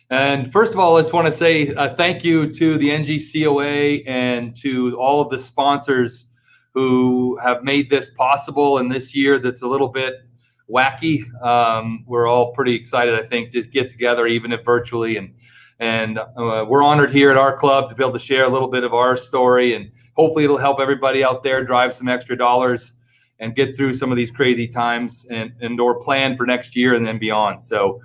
And first of all, I just want to say thank you to the NGCOA and to all of the sponsors who have made this possible in this year that's a little bit wacky. We're all pretty excited, I think, to get together, even if virtually. And we're honored here at our club to be able to share a little bit of our story. And hopefully it'll help everybody out there drive some extra dollars and get through some of these crazy times and or plan for next year and then beyond. So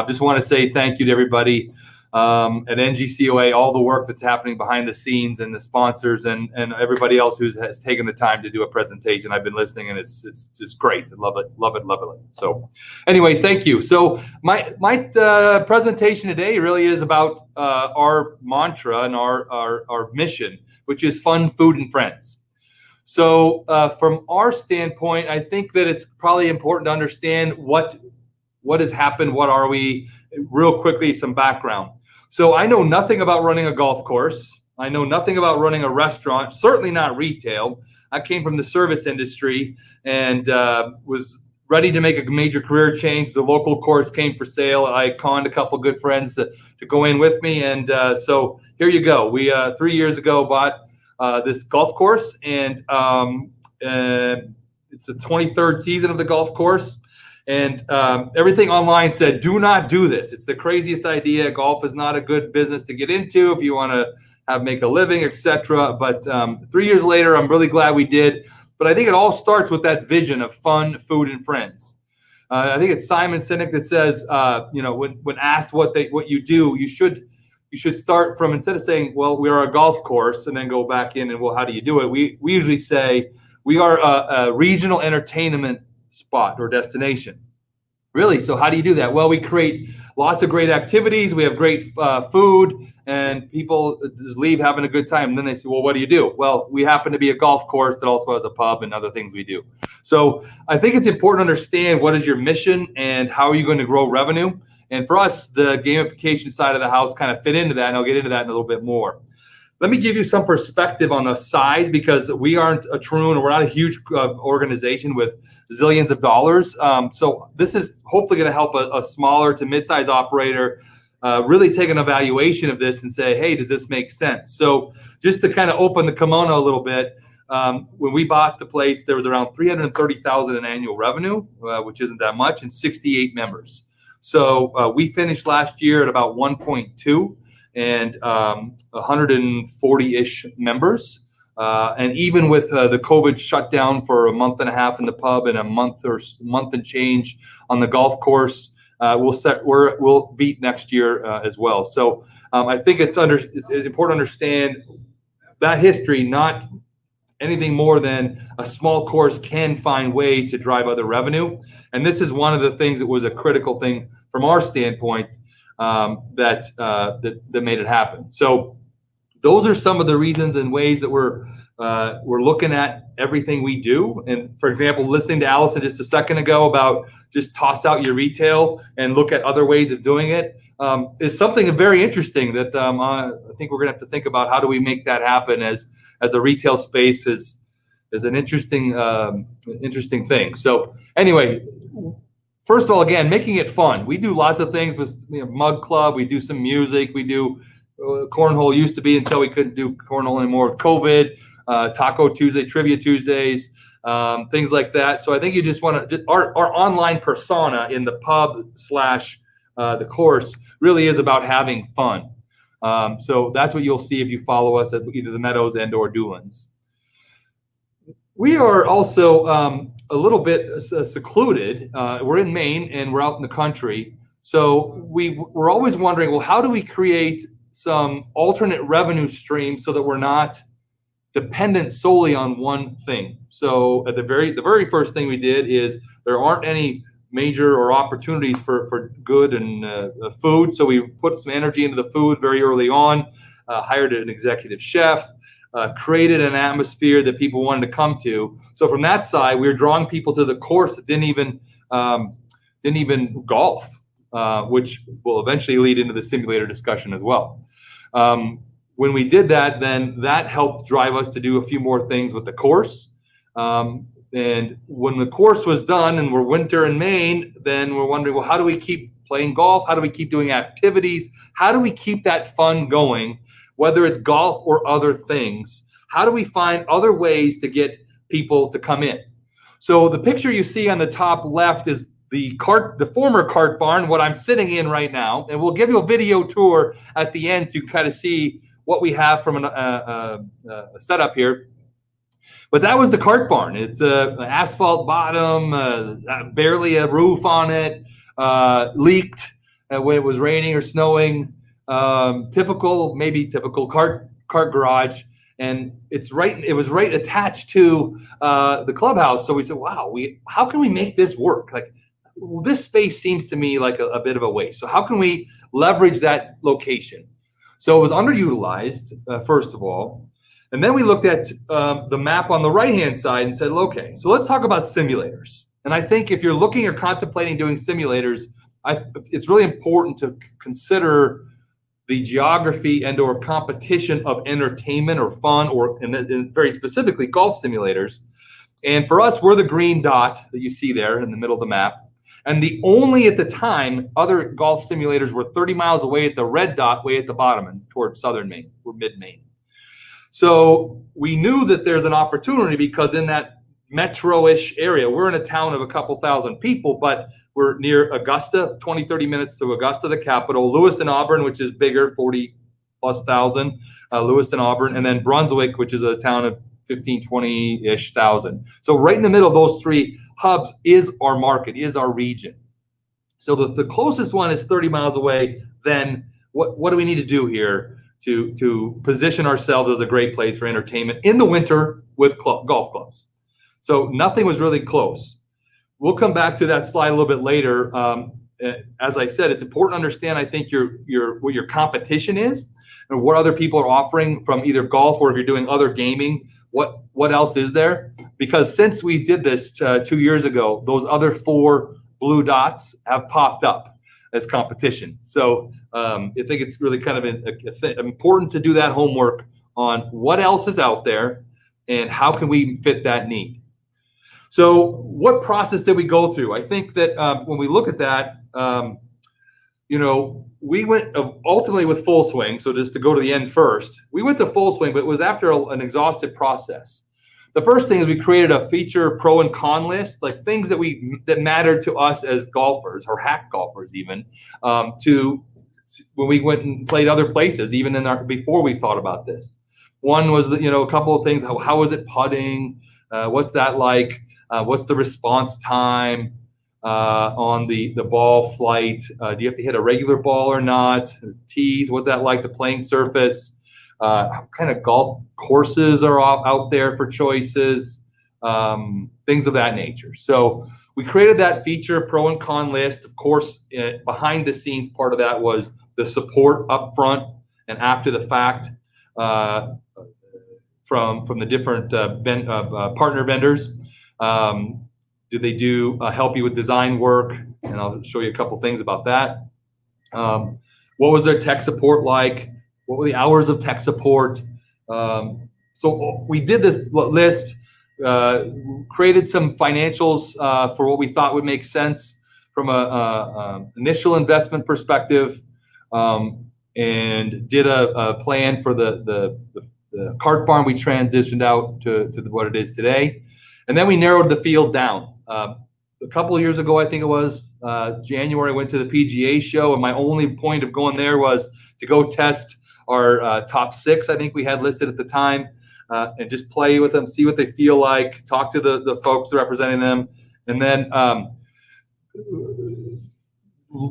just want to say thank you to everybody at NGCOA, all the work that's happening behind the scenes, and the sponsors and everybody else who has taken the time to do a presentation. I've been listening, and it's just great. I love it. So anyway, thank you. So my presentation today really is about our mantra and our mission, which is fun, food, and friends. So from our standpoint, I think that it's probably important to understand what has happened, what are we, real quickly, some background. So I know nothing about running a golf course. I know nothing about running a restaurant, certainly not retail. I came from the service industry and was ready to make a major career change. The local course came for sale. I conned a couple good friends to go in with me. And so here you go. We 3 years ago bought this golf course, and it's the 23rd season of the golf course. And everything online said, do not do this. It's the craziest idea. Golf is not a good business to get into if you want to make a living, etc. But 3 years later, I'm really glad we did. But I think it all starts with that vision of fun, food, and friends. I think it's Simon Sinek that says, when asked what you do, you should start from, instead of saying, well, we are a golf course, and then go back in and, well, how do you do it? We usually say we are a regional entertainment spot or destination. Really, so how do you do that? Well, we create lots of great activities. We have great food, and people just leave having a good time. And then they say, well, what do you do? Well, we happen to be a golf course that also has a pub and other things we do. So I think it's important to understand what is your mission and how are you going to grow revenue. And for us, the gamification side of the house kind of fit into that, and I'll get into that in a little bit more. Let me give you some perspective on the size, because we aren't a Troon, or we're not a huge organization with zillions of dollars. So this is hopefully going to help a smaller to mid-size operator really take an evaluation of this and say, hey, does this make sense? So just to kind of open the kimono a little bit, when we bought the place, there was around $330,000 in annual revenue, which isn't that much, and 68 members. So we finished last year at about 1.2 and 140-ish members. And even with the COVID shutdown for a month and a half in the pub and a month and change on the golf course, we'll beat next year as well. So I think it's important to understand that history, not anything more than a small course can find ways to drive other revenue. And this is one of the things that was a critical thing from our standpoint that made it happen. So those are some of the reasons and ways that we're looking at everything we do. And for example, listening to Allison just a second ago about just toss out your retail and look at other ways of doing it is something very interesting that I think we're going to have to think about. How do we make that happen as a retail space is an interesting thing. So anyway, first of all, again, making it fun. We do lots of things with Mug Club. We do some music. We do cornhole used to be until we couldn't do cornhole anymore with COVID. Taco Tuesday, Trivia Tuesdays, things like that. So I think you just want to, our online persona in the pub / the course really is about having fun. So that's what you'll see if you follow us at either the Meadows and or Doolin's. We are also a little bit secluded. We're in Maine and we're out in the country. So we're always wondering, well, how do we create some alternate revenue stream so that we're not dependent solely on one thing? So at the very first thing we did is there aren't any major or opportunities for good and food. So we put some energy into the food very early on, hired an executive chef, created an atmosphere that people wanted to come to. So from that side, we were drawing people to the course that didn't even golf, which will eventually lead into the simulator discussion as well. When we did that, then that helped drive us to do a few more things with the course. And when the course was done and we're winter in Maine, then we're wondering, well, how do we keep playing golf? How do we keep doing activities? How do we keep that fun going, whether it's golf or other things? How do we find other ways to get people to come in? So the picture you see on the top left is the former cart barn, what I'm sitting in right now, and we'll give you a video tour at the end so you can kind of see what we have from a setup here. But that was the cart barn. It's an asphalt bottom, barely a roof on it, leaked when it was raining or snowing. Typical cart garage. And it was right attached to the clubhouse. So we said, wow, how can we make this work? Like, this space seems to me like a bit of a waste. So how can we leverage that location? So it was underutilized, first of all. And then we looked at the map on the right-hand side and said, okay, so let's talk about simulators. And I think if you're looking or contemplating doing simulators, it's really important to consider the geography and or competition of entertainment or fun, or and very specifically golf simulators. And for us, we're the green dot that you see there in the middle of the map. And the only, at the time, other golf simulators were 30 miles away at the red dot way at the bottom and towards southern Maine or mid-Maine. So we knew that there's an opportunity because in that metro-ish area, we're in a town of a couple thousand people, but we're near Augusta, 20, 30 minutes to Augusta, the capital, Lewiston, Auburn, which is bigger, 40+ thousand, Lewiston, Auburn, and then Brunswick, which is a town of 15, 20-ish thousand. So right in the middle of those three hubs is our market, is our region. So the closest one is 30 miles away. Then what do we need to do here to position ourselves as a great place for entertainment in the winter with golf clubs? So nothing was really close. We'll come back to that slide a little bit later. As I said, it's important to understand, I think, what your competition is and what other people are offering from either golf or if you're doing other gaming, what else is there? Because since we did this 2 years ago, those other 4 blue dots have popped up as competition. So I think it's really kind of important to do that homework on what else is out there and how can we fit that need. So what process did we go through? I think that when we look at that, we went ultimately with full swing. So just to go to the end first, we went to full swing, but it was after an exhaustive process. The first thing is we created a feature pro and con list, like things that mattered to us as golfers or hack golfers, even when we went and played other places, even before we thought about this. One was a couple of things. How is it putting? What's that like? What's the response time on the ball flight? Do you have to hit a regular ball or not? Tees, what's that like? The playing surface? What kind of golf courses are out there for choices? Things of that nature. So we created that feature pro and con list. Of course, behind the scenes part of that was the support up front and after the fact from the different partner vendors. Do they help you with design work? And I'll show you a couple things about that. What was their tech support like? What were the hours of tech support? So we did this list, created some financials for what we thought would make sense from a initial investment perspective, and did a plan for the cart barn. We transitioned out to what it is today. And then we narrowed the field down. A couple of years ago, I think it was January, I went to the PGA show, and my only point of going there was to go test our top 6, I think we had listed at the time, and just play with them, see what they feel like, talk to the folks representing them, and then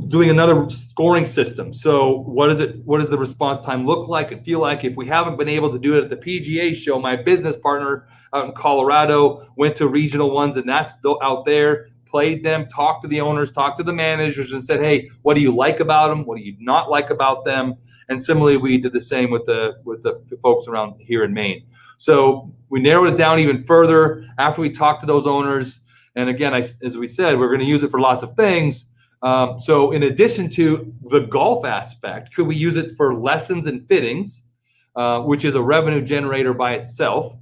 doing another scoring system. So what does the response time look like and feel like? If we haven't been able to do it at the PGA show, my business partner out in Colorado went to regional ones, and that's out there, played them, talked to the owners, talked to the managers, and said, hey, what do you like about them? What do you not like about them? And similarly, we did the same with the folks around here in Maine. So we narrowed it down even further after we talked to those owners. And again, as we said, we're going to use it for lots of things. So in addition to the golf aspect, could we use it for lessons and fittings, which is a revenue generator by itself?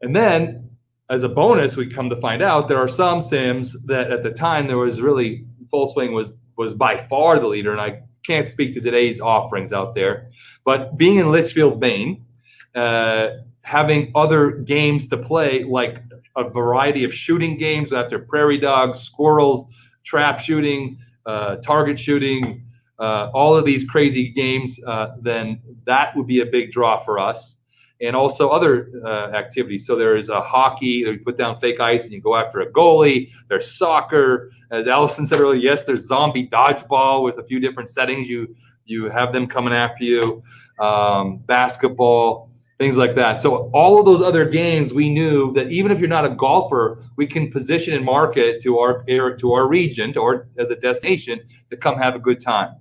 And then as a bonus, we come to find out there are some sims that at the time there was really full swing was was by far the leader, and I can't speak to today's offerings out there. But being in Litchfield, Maine, having other games to play, like a variety of shooting games after prairie dogs, squirrels, trap shooting, target shooting, all of these crazy games, then that would be a big draw for us. And also other activities. So there is a hockey, you put down fake ice and you go after a goalie. There's soccer. As Allison said earlier, yes, there's zombie dodgeball with a few different settings. You have them coming after you. Basketball, things like that. So all of those other games, we knew that even if you're not a golfer, we can position and market to our area, to our region, or as a destination to come have a good time.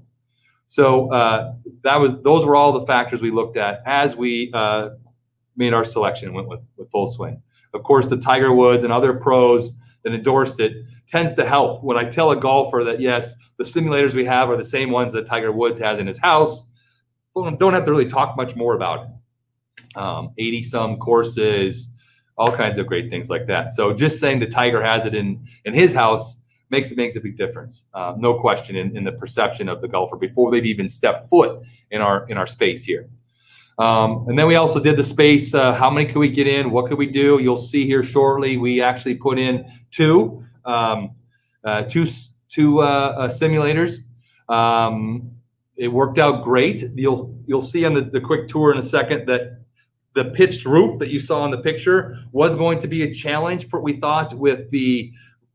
So those were all the factors we looked at as we made our selection and went with Full Swing. Of course, the Tiger Woods and other pros that endorsed it tends to help. When I tell a golfer that, yes, the simulators we have are the same ones that Tiger Woods has in his house, well, don't have to really talk much more about it. 80-some courses, all kinds of great things like that. So just saying the Tiger has it in his house makes a big difference. No question in the perception of the golfer before they've even stepped foot in our space here. And then we also did the space. How many could we get in? What could we do? You'll see here shortly. We actually put in two simulators. It worked out great. You'll see on the quick tour in a second that the pitched roof that you saw in the picture was going to be a challenge, we thought, with the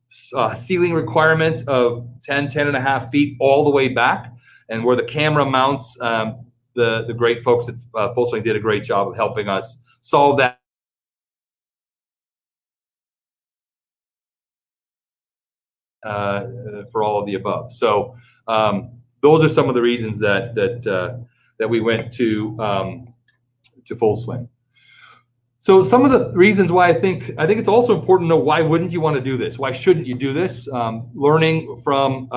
ceiling requirement of 10 and a half feet all the way back, and where the camera mounts. The great folks at Full Swing did a great job of helping us solve that. For all of the above. So those are some of the reasons that we went to Full Swing. So some of the reasons why I think it's also important to know, why wouldn't you want to do this? Why shouldn't you do this? Learning from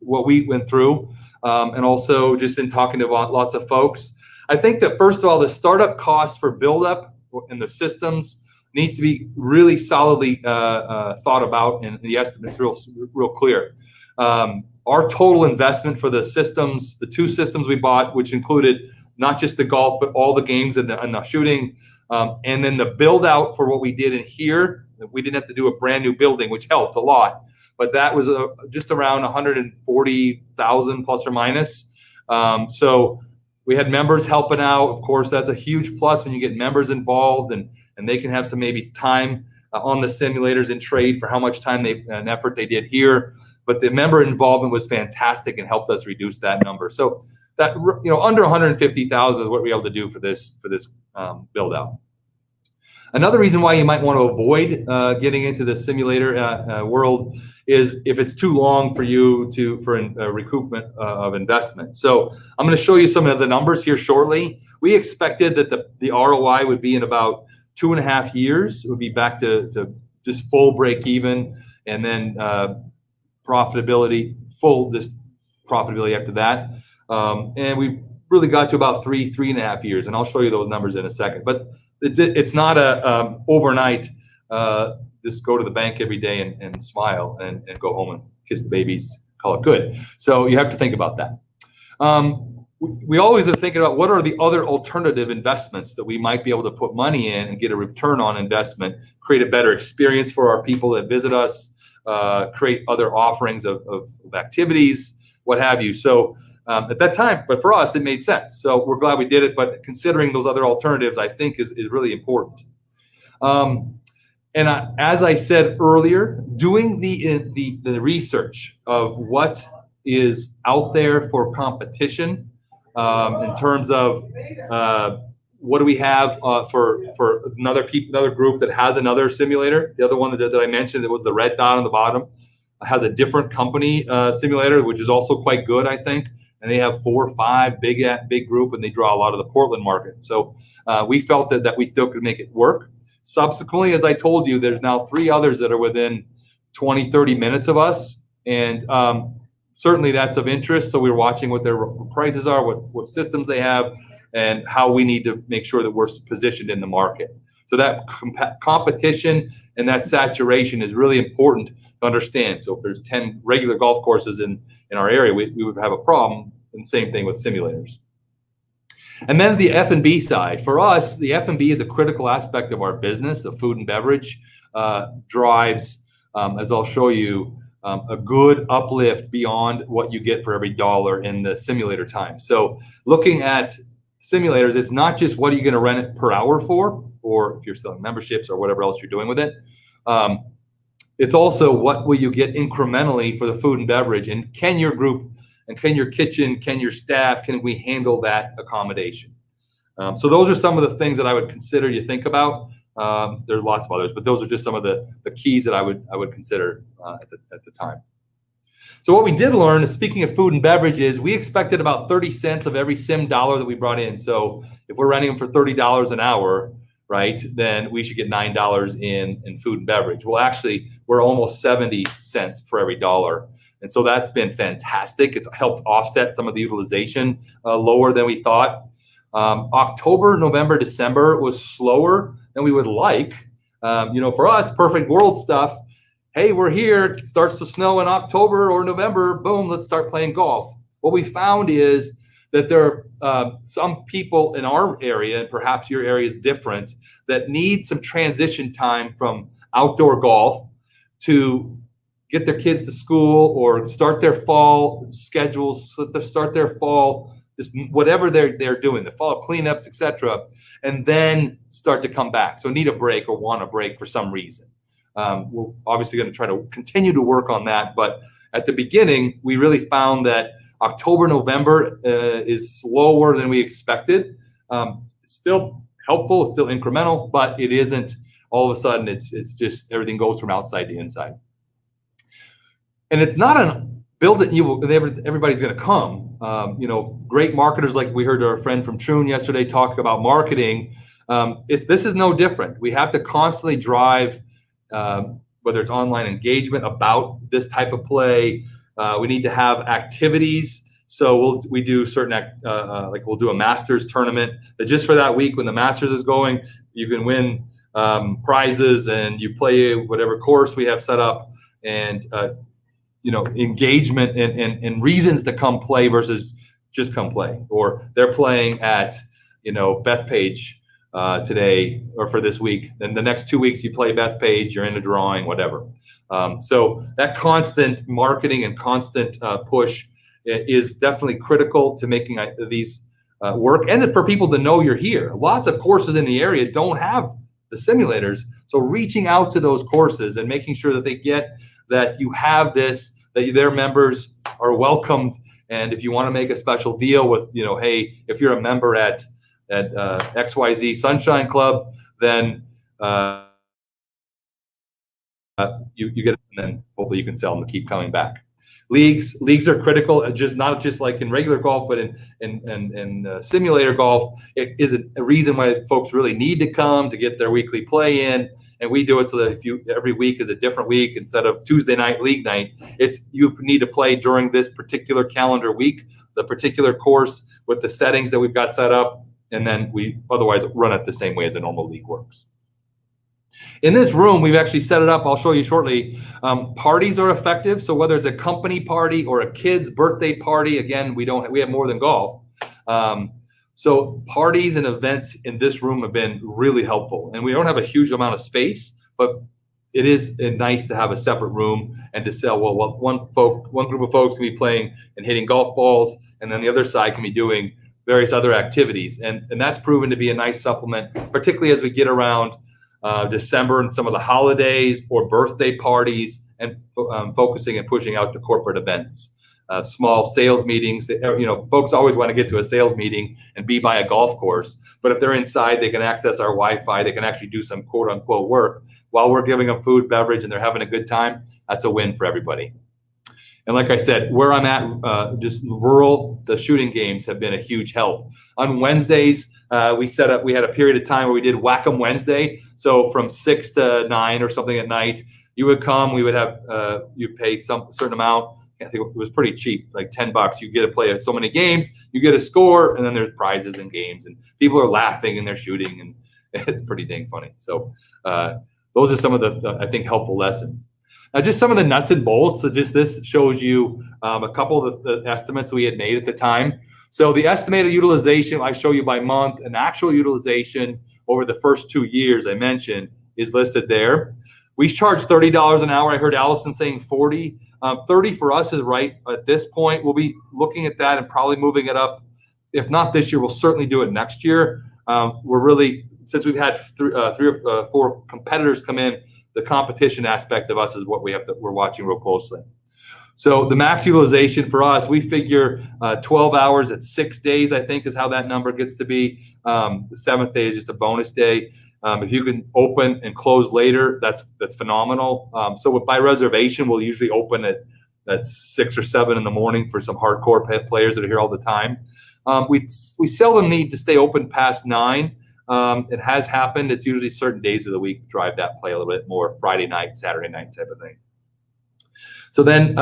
what we went through. And also just in talking to lots of folks. I think that first of all, the startup cost for buildup and the systems needs to be really solidly thought about, and the estimate's real clear. Our total investment for the systems, the two systems we bought, which included not just the golf, but all the games and the shooting, and then the build out for what we did in here. We didn't have to do a brand new building, which helped a lot. But that was just around 140,000 plus or minus. So we had members helping out. Of course, that's a huge plus when you get members involved, and they can have some maybe time on the simulators and trade for how much time and effort they did here. But the member involvement was fantastic and helped us reduce that number. So that, under 150,000 is what we're able to do for this build out. Another reason why you might want to avoid getting into the simulator world is if it's too long for you for recoupment of investment. So I'm going to show you some of the numbers here shortly. We expected that the ROI would be in about 2.5 years. It would be back to just full break even, and then profitability, full just profitability after that. And we really got to about 3.5 years, and I'll show you those numbers in a second. But it's not a overnight just go to the bank every day and smile and go home and kiss the babies, call it good. So you have to think about that. We always are thinking about what are the other alternative investments that we might be able to put money in and get a return on investment, create a better experience for our people that visit us, create other offerings of activities, what have you. So at that time, but for us, it made sense. So we're glad we did it, but considering those other alternatives, I think is really important. And as I said earlier, doing the research of what is out there for competition in terms of what do we have for another group that has another simulator. The other one that I mentioned, that was the red dot on the bottom, has a different company simulator, which is also quite good, I think. And they have 4 or 5 big group, and they draw a lot of the Portland market. So we felt that we still could make it work. Subsequently, as I told you, there's now 3 others that are within 20, 30 minutes of us. And certainly that's of interest. So we're watching what their prices are, what systems they have, and how we need to make sure that we're positioned in the market. So that competition and that saturation is really important understand. So if there's 10 regular golf courses in our area, we would have a problem. And same thing with simulators. And then the F&B side. For us, the F&B is a critical aspect of our business. The food and beverage drives, as I'll show you, a good uplift beyond what you get for every dollar in the simulator time. So looking at simulators, it's not just what are you going to rent it per hour for, or if you're selling memberships or whatever else you're doing with it. It's also what will you get incrementally for the food and beverage, and can your group and can your kitchen, can your staff, can we handle that accommodation? So those are some of the things that I would consider you think about. There's lots of others, but those are just some of the keys that I would consider at the time. So what we did learn, speaking of food and beverages, we expected about 30 cents of every sim dollar that we brought in. So if we're renting them for $30 an hour, right, then we should get $9 in food and beverage. Well, actually, we're almost 70 cents for every dollar. And so that's been fantastic. It's helped offset some of the utilization lower than we thought. October, November, December was slower than we would like. For us, perfect world stuff. Hey, we're here. It starts to snow in October or November. Boom, let's start playing golf. What we found is that there are some people in our area, and perhaps your area is different, that need some transition time from outdoor golf to get their kids to school or start their fall schedules, start their fall, just whatever they're doing, the fall cleanups, etc., and then start to come back. So need a break or want a break for some reason. We're obviously going to try to continue to work on that, but at the beginning, we really found that October, November is slower than we expected. It's still helpful, it's still incremental, but it isn't all of a sudden. It's just everything goes from outside to inside. And it's not a build it, everybody's going to come. Great marketers, like we heard our friend from Troon yesterday talk about marketing. This is no different. We have to constantly drive, whether it's online engagement about this type of play. We need to have activities. So we do certain, we'll do a Masters tournament that just for that week when the Masters is going, you can win prizes and you play whatever course we have set up, and engagement and reasons to come play versus just come play. Or they're playing at, Bethpage today or for this week. Then the next 2 weeks you play Bethpage, you're in a drawing, whatever. So that constant marketing and constant push is definitely critical to making these work, and for people to know you're here. Lots of courses in the area don't have the simulators. So reaching out to those courses and making sure that they get that you have this, that their members are welcomed. And if you want to make a special deal with, hey, if you're a member at XYZ Sunshine Club, then you get it, and then hopefully you can sell them to keep coming back. Leagues are critical, not just like in regular golf, but in simulator golf. It is a reason why folks really need to come to get their weekly play in. And we do it so that every week is a different week instead of Tuesday night league night. You need to play during this particular calendar week, the particular course with the settings that we've got set up, and then we otherwise run it the same way as a normal league works. In this room, we've actually set it up. I'll show you shortly. Parties are effective. So whether it's a company party or a kid's birthday party, again, we have more than golf. So parties and events in this room have been really helpful. And we don't have a huge amount of space, but it is nice to have a separate room and to sell. Well, one group of folks can be playing and hitting golf balls, and then the other side can be doing various other activities. And that's proven to be a nice supplement, particularly as we get around December and some of the holidays or birthday parties, and focusing and pushing out to corporate events. Small sales meetings. Folks always want to get to a sales meeting and be by a golf course, but if they're inside, they can access our Wi-Fi. They can actually do some quote unquote work while we're giving them food, beverage, and they're having a good time. That's a win for everybody. And like I said, where I'm at, just rural, the shooting games have been a huge help. On Wednesdays, we had a period of time where we did Whack-'em Wednesday. So from 6 to 9 or something at night, you would come. We would have you'd pay some certain amount. I think it was pretty cheap, like $10. You get to play so many games, you get a score, and then there's prizes and games, and people are laughing and they're shooting, and it's pretty dang funny. So those are some of the I think helpful lessons. Just some of the nuts and bolts. So just this shows you a couple of the estimates we had made at the time. So the estimated utilization I show you by month, and actual utilization over the first 2 years I mentioned is listed there. We charge $30 an hour. I heard Allison saying 40. 30 for us is right at this point. We'll be looking at that and probably moving it up. If not this year, we'll certainly do it next year. We're really, since we've had three or four competitors come in, the competition aspect of us is what we're watching real closely. So the max utilization for us, we figure 12 hours at 6 days, I think is how that number gets to be. The 7th day is just a bonus day. If you can open and close later, that's phenomenal. So by reservation, we'll usually open at 6 or 7 in the morning for some hardcore players that are here all the time. We seldom need to stay open past 9. It has happened. It's usually certain days of the week drive that play a little bit more, Friday night, Saturday night type of thing. So then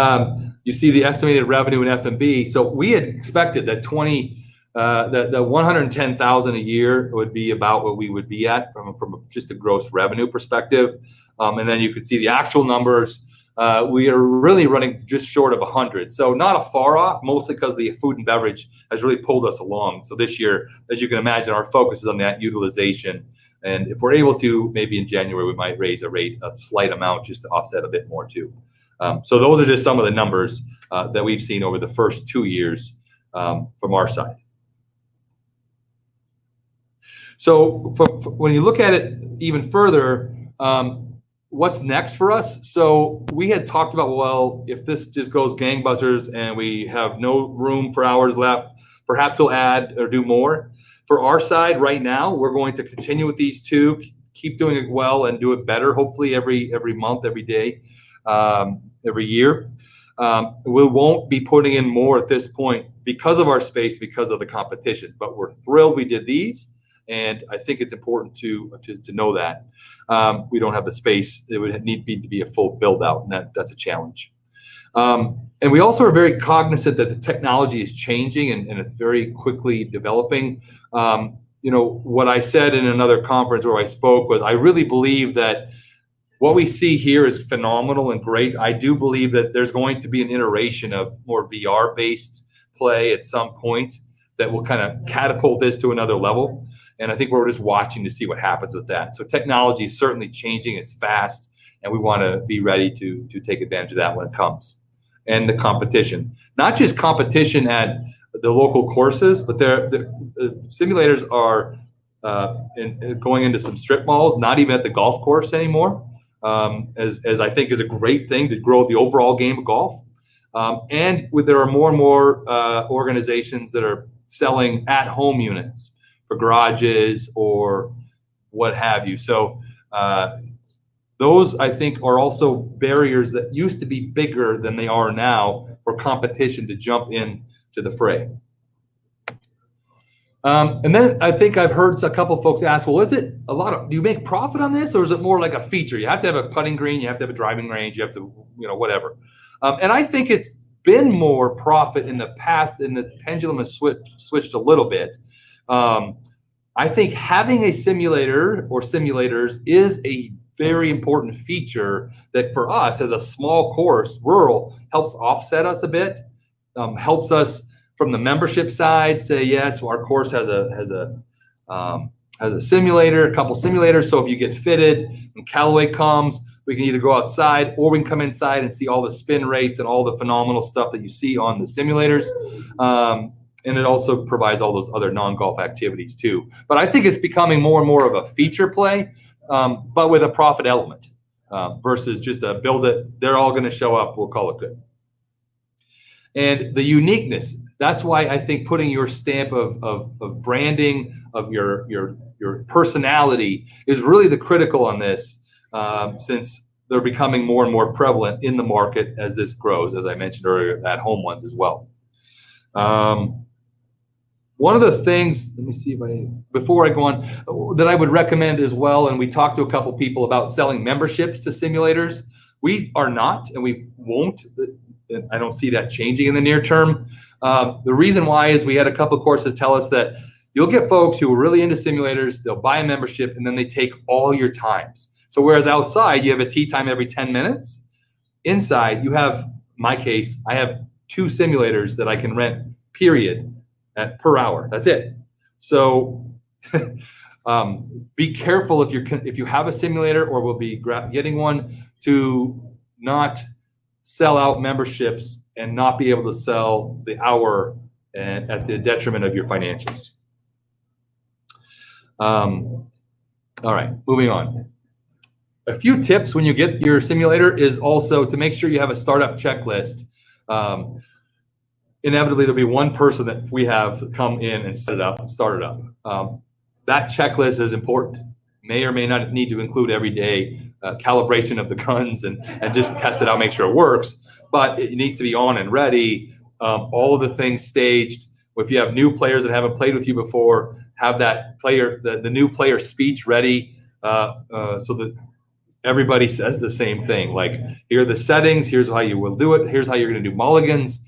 you see the estimated revenue in F&B. So we had expected that the 110,000 a year would be about what we would be at from just a gross revenue perspective. And then you could see the actual numbers. We are really running just short of 100. So not a far off, mostly because the food and beverage has really pulled us along. So this year, as you can imagine, our focus is on that utilization. And if we're able to, maybe in January, we might raise a slight amount just to offset a bit more too. So those are just some of the numbers that we've seen over the first 2 years from our side. So when you look at it even further, what's next for us? So we had talked about, well, if this just goes gangbusters and we have no room for hours left, perhaps we'll add or do more. For our side right now, we're going to continue with these two, keep doing it well and do it better, hopefully every month, every day, every year. We won't be putting in more at this point because of our space, because of the competition, but we're thrilled we did these. And I think it's important to know that we don't have the space. It would need to be a full build out, and that's a challenge. And we also are very cognizant that the technology is changing and it's very quickly developing. What I said in another conference where I spoke was, I really believe that what we see here is phenomenal and great. I do believe that there's going to be an iteration of more VR-based play at some point that will kind of catapult this to another level. And I think we're just watching to see what happens with that. So technology is certainly changing. It's fast, and we want to be ready to take advantage of that when it comes. And the competition, not just competition at the local courses, but the simulators are going into some strip malls, not even at the golf course anymore, as I think is a great thing to grow the overall game of golf. And there are more and more organizations that are selling at-home units for garages or what have you. So those, I think, are also barriers that used to be bigger than they are now for competition to jump in to the fray. And then I think I've heard a couple folks ask, well, do you make profit on this, or is it more like a feature? You have to have a putting green, you have to have a driving range, you have to, whatever. And I think it's been more profit in the past, and the pendulum has switched a little bit. I think having a simulator or simulators is a very important feature that for us as a small course, rural, helps offset us a bit, helps us from the membership side say, yes, our course has a simulator, a couple simulators. So if you get fitted and Callaway comes, we can either go outside or we can come inside and see all the spin rates and all the phenomenal stuff that you see on the simulators. And it also provides all those other non-golf activities too. But I think it's becoming more and more of a feature play, but with a profit element versus just a build it. They're all going to show up. We'll call it good. And the uniqueness. That's why I think putting your stamp of branding, of your personality is really the critical on this, since they're becoming more and more prevalent in the market as this grows, as I mentioned earlier, at home ones as well. One of the things, let me see before I go on, that I would recommend as well, and we talked to a couple people about selling memberships to simulators. We are not, and we won't. I don't see that changing in the near term. The reason why is we had a couple of courses tell us that you'll get folks who are really into simulators, they'll buy a membership, and then they take all your times. So whereas outside, you have a tee time every 10 minutes, Inside, you have, in my case, I have 2 simulators that I can rent, period, per hour. That's it. So be careful if you have a simulator or will be getting one, to not sell out memberships and not be able to sell the hour at the detriment of your financials. All right, moving on. A few tips when you get your simulator is also to make sure you have a startup checklist. Inevitably, there'll be one person that we have come in and set it up and start it up. That checklist is important. May or may not need to include every day calibration of the guns and just test it out, make sure it works. But it needs to be on and ready. All of the things staged. If you have new players that haven't played with you before, have that player, the new player speech ready, so that everybody says the same thing. Like, here are the settings. Here's how you will do it. Here's how you're going to do mulligans.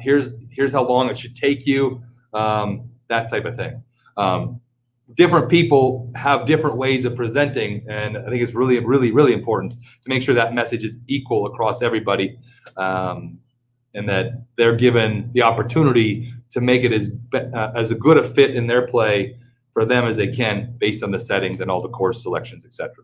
Here's how long it should take you. That type of thing. Different people have different ways of presenting, and I think it's really, really, really important to make sure that message is equal across everybody, and that they're given the opportunity to make it as a good a fit in their play for them as they can, based on the settings and all the course selections, etc.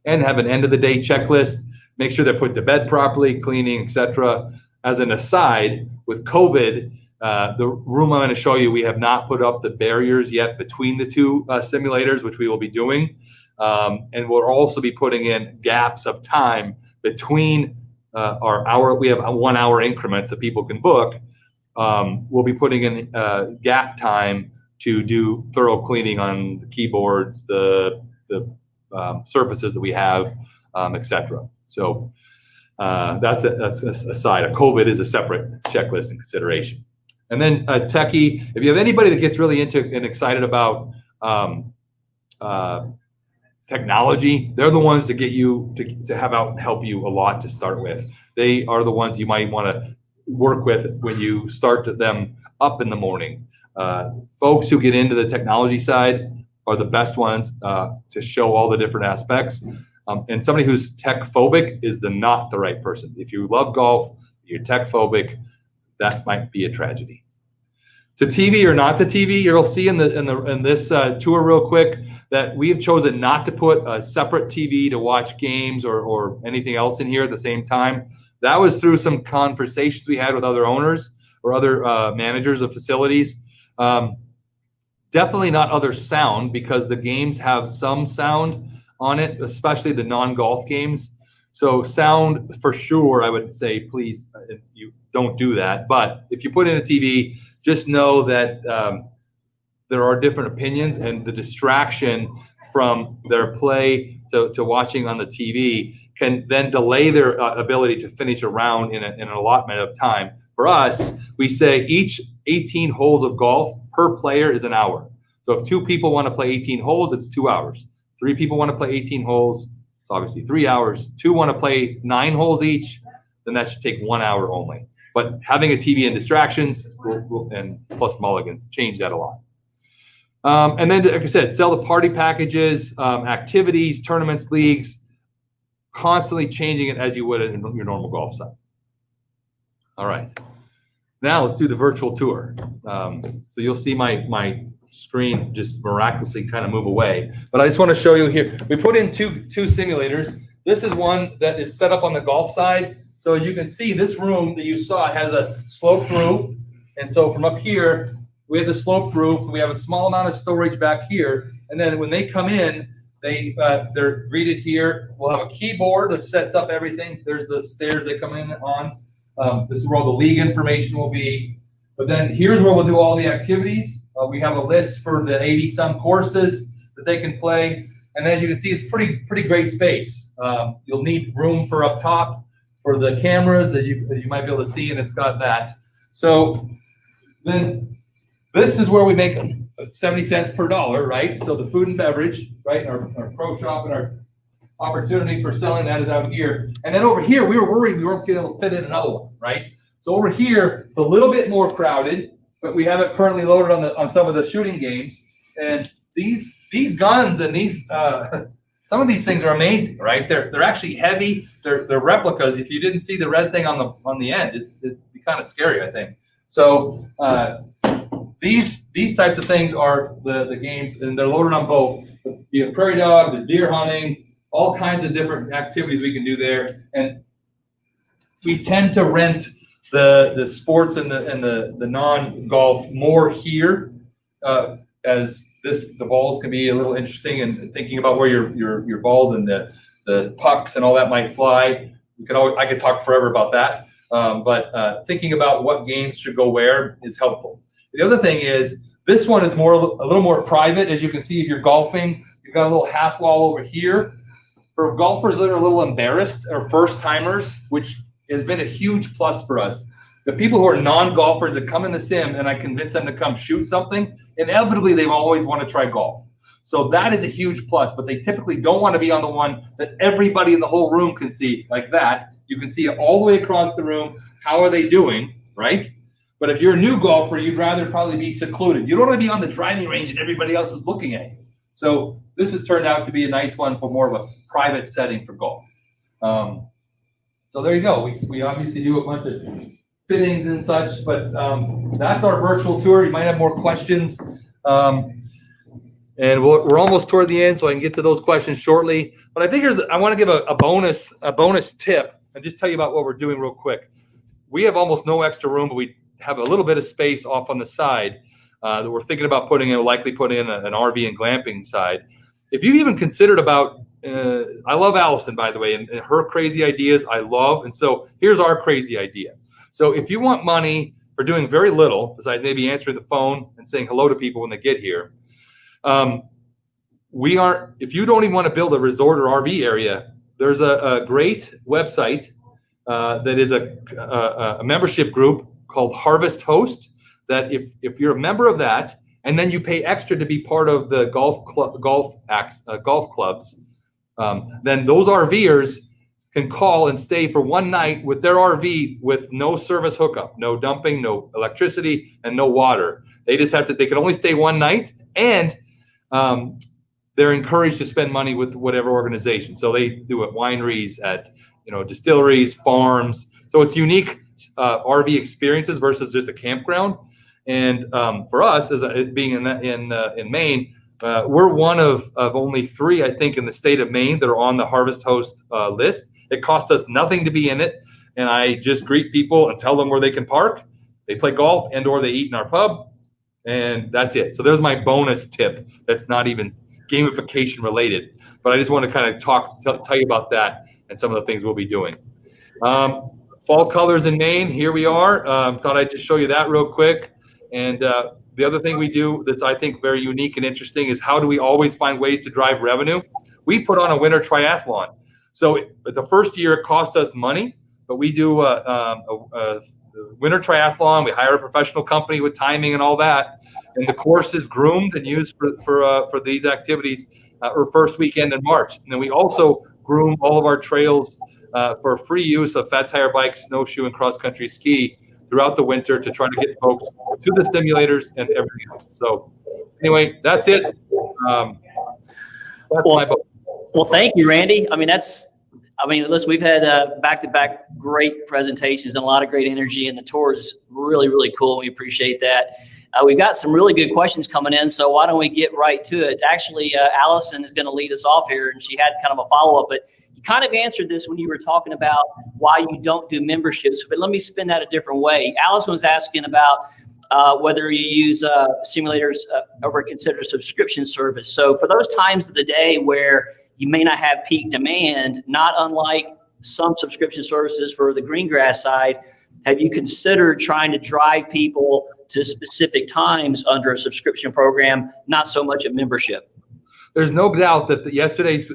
And have an end of the day checklist. Make sure they're put to bed properly, cleaning, etc. As an aside, with COVID, the room I'm going to show you, we have not put up the barriers yet between the 2 simulators, which we will be doing. And we'll also be putting in gaps of time between our hour. We have 1 hour increments that people can book. We'll be putting in gap time to do thorough cleaning on the keyboards, the surfaces that we have, etc. So that's aside. COVID is a separate checklist and consideration. And then techie, if you have anybody that gets really into and excited about technology, they're the ones that get you to have out and help you a lot to start with. They are the ones you might want to work with when you start them up in the morning. Folks who get into the technology side are the best ones to show all the different aspects. And somebody who's tech phobic is not the right person. If you love golf, you're tech phobic, that might be a tragedy. To TV or not to TV, you'll see in this tour real quick that we have chosen not to put a separate TV to watch games or anything else in here at the same time. That was through some conversations we had with other owners or other managers of facilities. Definitely not other sound, because the games have some sound on it, especially the non-golf games. So sound, for sure, I would say, please, you don't do that. But if you put in a TV, just know that there are different opinions, and the distraction from their play to watching on the TV can then delay their ability to finish a round in an allotment of time. For us, we say each 18 holes of golf per player is an hour. So if 2 people want to play 18 holes, it's 2 hours. 3 people want to play 18 holes, it's obviously 3 hours. 2 want to play 9 holes each, then that should take 1 hour only. But having a TV and distractions and plus mulligans change that a lot. And then, like I said, sell the party packages, activities, tournaments, leagues, constantly changing it as you would in your normal golf site. All right. Now let's do the virtual tour. So you'll see my screen just miraculously kind of move away. But I just want to show you here. We put in two simulators. This is one that is set up on the golf side. So as you can see, this room that you saw has a sloped roof. And so from up here, we have the sloped roof. We have a small amount of storage back here. And then when they come in, they're greeted here. We'll have a keyboard that sets up everything. There's the stairs they come in on. This is where all the league information will be. But then here's where we'll do all the activities. We have a list for the 80-some courses that they can play. And as you can see, it's pretty great space. You'll need room for up top for the cameras, as you might be able to see, and it's got that. So then this is where we make 70 cents per dollar, right? So the food and beverage, right? Our pro shop and our opportunity for selling that is out here. And then over here, we were worried we weren't going to fit in another one, right? So over here, it's a little bit more crowded, but we have it currently loaded on some of the shooting games. And these guns and these Some of these things are amazing, right? They're actually heavy. They're replicas. If you didn't see the red thing on the end, it'd be kind of scary, I think. So these types of things are the games, and they're loaded on both the prairie dog, the deer hunting, all kinds of different activities we can do there. And we tend to rent the sports and the non-golf more here, as the balls can be a little interesting, and thinking about where your balls and the pucks and all that might fly. I could talk forever about that. But thinking about what games should go where is helpful. The other thing is, this one is a little more private. As you can see, if you're golfing, you've got a little half wall over here. For golfers that are a little embarrassed, or first timers, which has been a huge plus for us. The people who are non-golfers that come in the sim and I convince them to come shoot something, inevitably they've always want to try golf. So that is a huge plus, but they typically don't want to be on the one that everybody in the whole room can see like that. You can see it all the way across the room. How are they doing, right? But if you're a new golfer, you'd rather probably be secluded. You don't want to be on the driving range and everybody else is looking at you. So this has turned out to be a nice one for more of a private setting for golf. So there you go. We obviously do a bunch of fittings and such, but that's our virtual tour. You might have more questions. And we're almost toward the end, so I can get to those questions shortly. But I think I want to give a bonus tip and just tell you about what we're doing real quick. We have almost no extra room, but we have a little bit of space off on the side that we're thinking about likely putting in an RV and glamping side. If you've even considered about, I love Allison, by the way, and her crazy ideas I love. And so here's our crazy idea. So if you want money for doing very little, besides maybe answering the phone and saying hello to people when they get here, if you don't even want to build a resort or RV area, there's a great website that is a membership group called Harvest Host, that if you're a member of that, and then you pay extra to be part of the golf clubs, then those RVers can call and stay for one night with their RV with no service hookup, no dumping, no electricity, and no water. They can only stay one night, and they're encouraged to spend money with whatever organization. So they do it wineries, at distilleries, farms. So it's unique RV experiences versus just a campground. And for us, as being in Maine, we're one of only 3, I think, in the state of Maine that are on the Harvest Host list. It costs us nothing to be in it, and I just greet people and tell them where they can park. They play golf and/or they eat in our pub, and that's it. So there's my bonus tip. That's not even gamification related, but I just want to kind of tell you about that and some of the things we'll be doing. Fall colors in Maine. Here we are. Thought I'd just show you that real quick. And the other thing we do that's, I think, very unique and interesting is how do we always find ways to drive revenue? We put on a winter triathlon. So the first year it cost us money, but we do a winter triathlon. We hire a professional company with timing and all that. And the course is groomed and used for these activities or first weekend in March. And then we also groom all of our trails for free use of fat tire bikes, snowshoe, and cross-country ski throughout the winter to try to get folks to the simulators and everything else. So anyway, that's it. That's my book. Well, thank you, Randy. Listen, we've had back-to-back great presentations and a lot of great energy, and the tour is really, really cool. We appreciate that. We've got some really good questions coming in, so why don't we get right to it? Actually, Allison is going to lead us off here, and she had kind of a follow-up, but you kind of answered this when you were talking about why you don't do memberships, but let me spin that a different way. Allison was asking about whether you use simulators or consider a subscription service. So for those times of the day where you may not have peak demand, not unlike some subscription services for the green grass side, have you considered trying to drive people to specific times under a subscription program, not so much a membership? There's no doubt that yesterday's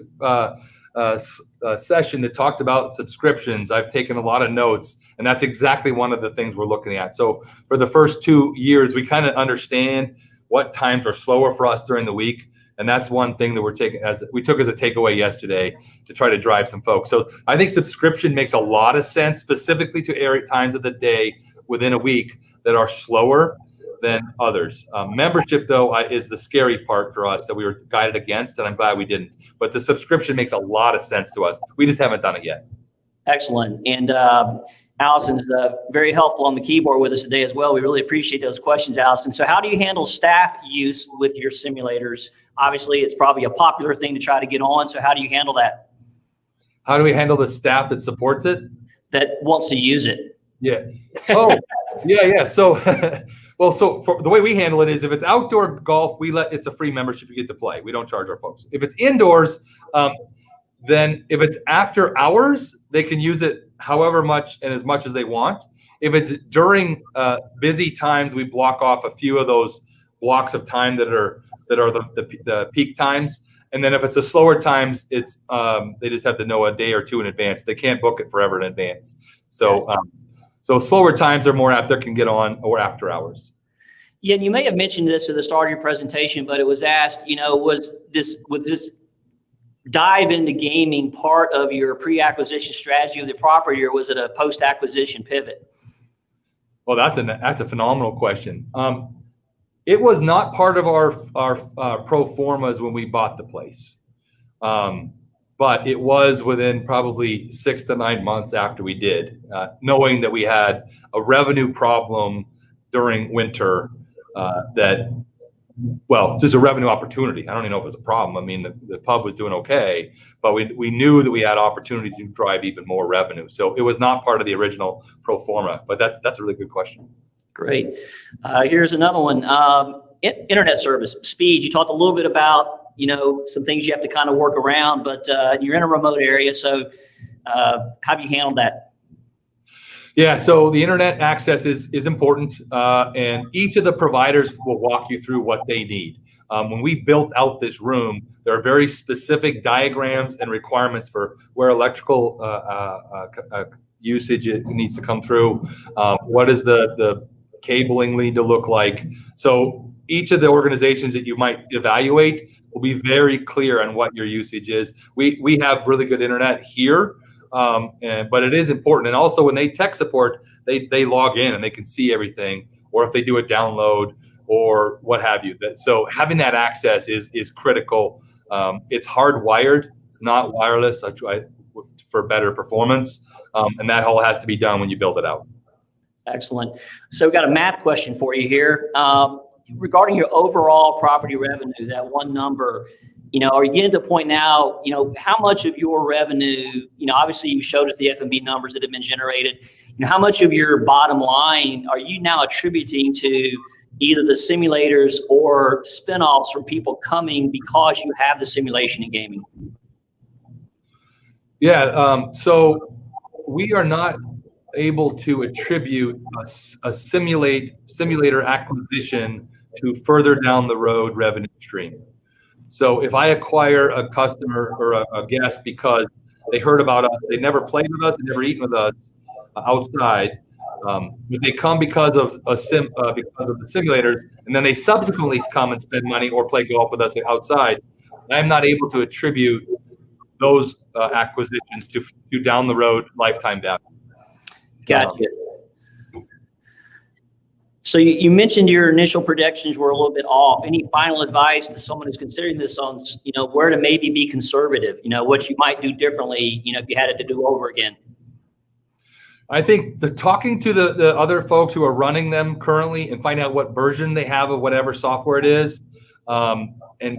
session that talked about subscriptions, I've taken a lot of notes, and that's exactly one of the things we're looking at. So for the first 2 years, we kind of understand what times are slower for us during the week. And that's one thing that we took as a takeaway yesterday to try to drive some folks. So I think subscription makes a lot of sense, specifically to area times of the day within a week that are slower. than others. Membership, though, is the scary part for us that we were guided against, and I'm glad we didn't. But the subscription makes a lot of sense to us. We just haven't done it yet. Excellent. And Allison's very helpful on the keyboard with us today as well. We really appreciate those questions, Allison. So how do you handle staff use with your simulators? Obviously, it's probably a popular thing to try to get on. So how do you handle that? How do we handle the staff that supports it? That wants to use it. Yeah. Oh, yeah. So, well, so for the way we handle it is if it's outdoor golf, it's a free membership. You get to play. We don't charge our folks. If it's indoors, then if it's after hours, they can use it however much and as much as they want. If it's during busy times, we block off a few of those blocks of time that are the peak times. And then if it's the slower times, it's they just have to know a day or two in advance. They can't book it forever in advance. So so slower times are more apt that can get on or after hours. Yeah, and you may have mentioned this at the start of your presentation, but it was asked, was this dive into gaming part of your pre-acquisition strategy of the property, or was it a post-acquisition pivot? Well, that's a phenomenal question. It was not part of our pro formas when we bought the place, but it was within probably 6 to 9 months after we did, knowing that we had a revenue problem during winter just a revenue opportunity. I don't even know if it was a problem. I mean, the pub was doing okay, but we knew that we had opportunity to drive even more revenue. So it was not part of the original pro forma, but that's a really good question. Great. Here's another one. Internet service, speed. You talked a little bit about, some things you have to kind of work around, but you're in a remote area. So how have you handled that? Yeah, so the internet access is important, and each of the providers will walk you through what they need. When we built out this room, there are very specific diagrams and requirements for where electrical usage needs to come through. What does the cabling need to look like? So each of the organizations that you might evaluate will be very clear on what your usage is. We have really good internet here. But it is important. And also when they tech support, they log in and they can see everything, or if they do a download or what have you. So having that access is critical. It's hardwired. It's not wireless for better performance. And that all has to be done when you build it out. Excellent. So we've got a math question for you here. Regarding your overall property revenue, that one number, are you getting to the point now, how much of your revenue, obviously you showed us the F&B numbers that have been generated, how much of your bottom line are you now attributing to either the simulators or spinoffs from people coming because you have the simulation in gaming? Yeah, so we are not able to attribute a simulator acquisition to further down the road revenue stream. So if I acquire a customer or a guest because they heard about us, they never played with us, they never eaten with us outside, but they come because of the simulators, and then they subsequently come and spend money or play golf with us outside, I'm not able to attribute those acquisitions to down the road lifetime value. Gotcha. So you mentioned your initial projections were a little bit off. Any final advice to someone who's considering this on, where to maybe be conservative, what you might do differently, if you had it to do over again? I think talking to the other folks who are running them currently and find out what version they have of whatever software it is, and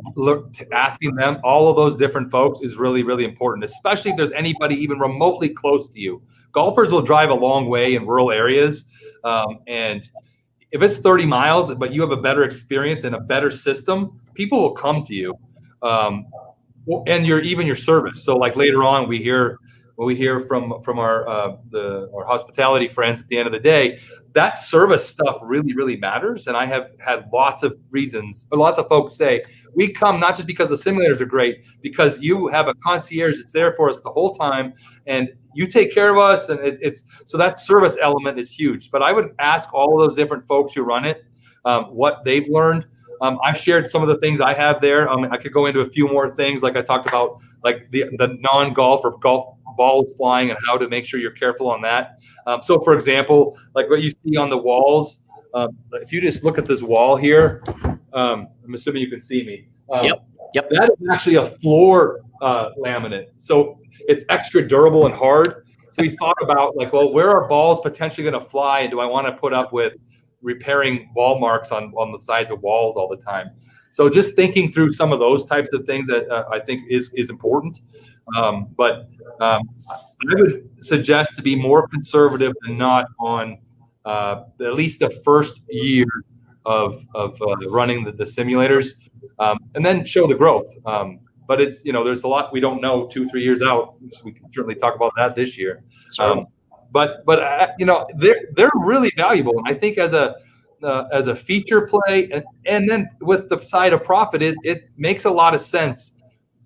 asking them, all of those different folks is really, really important, especially if there's anybody even remotely close to you. Golfers will drive a long way in rural areas, and if it's 30 miles, but you have a better experience and a better system, people will come to you, and your service. So like later on, we hear from our hospitality friends at the end of the day, that service stuff really, really matters. And I have had lots of folks say, we come not just because the simulators are great, because you have a concierge that's there for us the whole time, and you take care of us. And so that service element is huge. But I would ask all of those different folks who run it what they've learned. I've shared some of the things I have there. I could go into a few more things, like I talked about, like the non-golf or golf balls flying and how to make sure you're careful on that. So for example, like what you see on the walls, if you just look at this wall here, I'm assuming you can see me. Yep. That is actually a floor laminate. So it's extra durable and hard. So we thought about like, well, where are balls potentially going to fly? And do I want to put up with repairing wall marks on the sides of walls all the time? So just thinking through some of those types of things that I think is important. But I would suggest to be more conservative and not on at least the first year of running the simulators, and then show the growth. But it's, there's a lot we don't know 2-3 years out. So we can certainly talk about that this year. But they're really valuable, and I think as a feature play, and then with the side of profit, it makes a lot of sense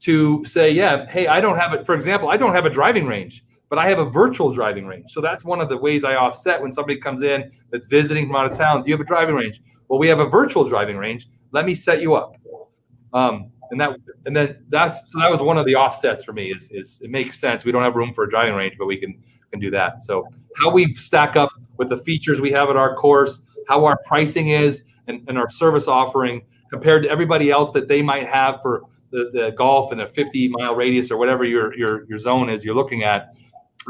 to say, yeah, hey, I don't have it. For example, I don't have a driving range, but I have a virtual driving range. So that's one of the ways I offset when somebody comes in that's visiting from out of town. Do you have a driving range? Well, we have a virtual driving range. Let me set you up. That was one of the offsets for me. Is it makes sense. We don't have room for a driving range, but we can do that. So how we stack up with the features we have at our course, how our pricing is, and our service offering compared to everybody else that they might have for the golf in a 50-mile radius or whatever your zone is you're looking at,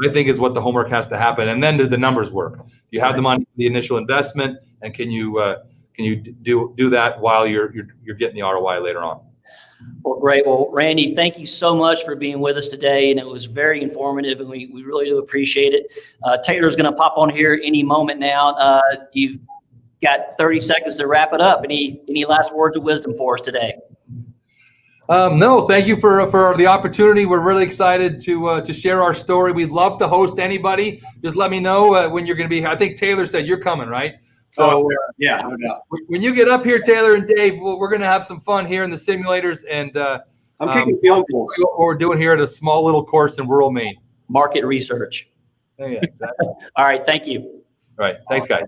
I think is what the homework has to happen. And then do the numbers work? You have the money for the initial investment, and can you do that while you're getting the ROI later on? Well, great. Well, Randy, thank you so much for being with us today, and it was very informative, and we really do appreciate it. Taylor's going to pop on here any moment now. You've got 30 seconds to wrap it up. Any last words of wisdom for us today? No, thank you for the opportunity. We're really excited to share our story. We'd love to host anybody. Just let me know when you're going to be here. I think Taylor said you're coming, right? So yeah, no doubt. When you get up here, Taylor and Dave, we're going to have some fun here in the simulators, and I'm kicking field goals. What we're doing here at a small little course in rural Maine. Market research. Yeah, exactly. All right, thank you. All right, thanks, guys.